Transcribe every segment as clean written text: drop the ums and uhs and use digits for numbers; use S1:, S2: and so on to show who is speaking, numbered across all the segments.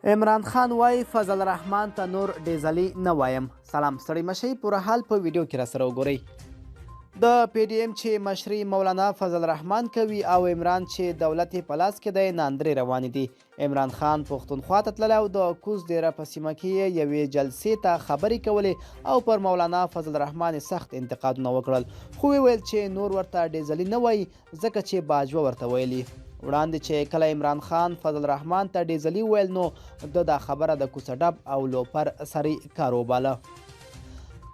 S1: عمران خان وای فضل الرحمن ته نور ډیزلي نه وایم. سلام ستړي مشئ، پوره حال په ویډیو کې راسره وګورئ. د پی ډي ایم چې مشري مولانا فضل الرحمن کوي او عمران چې دولت په لاس کې دی ناندرې روانې دي. عمران خان پښتونخوا ته تللی او د کوز دیره په سیمه کې یوې جلسې ته خبرې کولې او پر مولانا فضل الرحمن سخت انتقادونه وکړل، خو ویل چې نور ورته ډیزلي نه وایي ځکه چې باجوه ورته ویلي. وړاندې چې کله عمران خان فضل الرحمن ته ډیزلي ویل نو دا خبره د کوڅه ډب او لوپر سری کار وباله.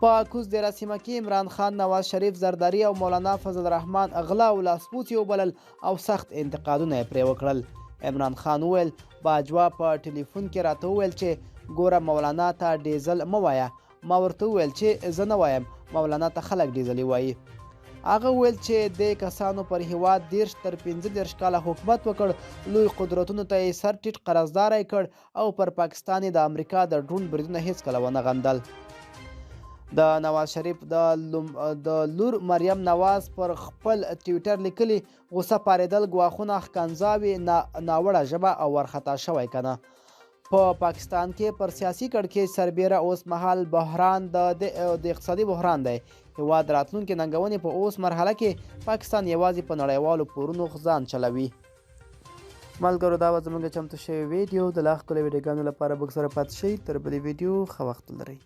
S1: په کوز دیره سیمه کې عمران خان نواز شریف زرداری او مولانا فضل الرحمن غلا او لاسپوڅي وبلل او سخت انتقادونه یې پرې وکړل. عمران خان وویل باجوه په ټلیفون کې راته وویل چې ګوره مولانا ته ډیزل مه وایه. ما ورته وویل چې زه نه وایم، مولانا ته خلک ډیزلي وایي. هغه ویل چې د کسانو پر هیواد 30 تر 15 کاله حکومت وکړ، لوی قدرتونو ته یې سر ټیټ قرضداری کړ او پر پاکستان د امریکا د ډرون بریدونه هیڅکله ونه غندل. د نواز شریف د لور مریم نواز پر خپل ټویټر لیکلي غوسه پارېدل ګواښونه ښکنځاوې ناوړه ژبه او ورخطا شوی کنه. په پاکستان کې پر سیاسي کړکېچ سربیره اوس مهال بحران د اقتصادي بحران دی. هیواد راتلونکي ننګونې په اوس مرحله کې پاکستان یوازې په نړیوالو پورونو ځان چلوي. ملګرو دا به زموږ چمتو شوی ویډیو د لا ښکلو ویډیوګانو لپاره موږ سره پاتې شئ. تر بلې ویډیو ښه وخت ولرئ.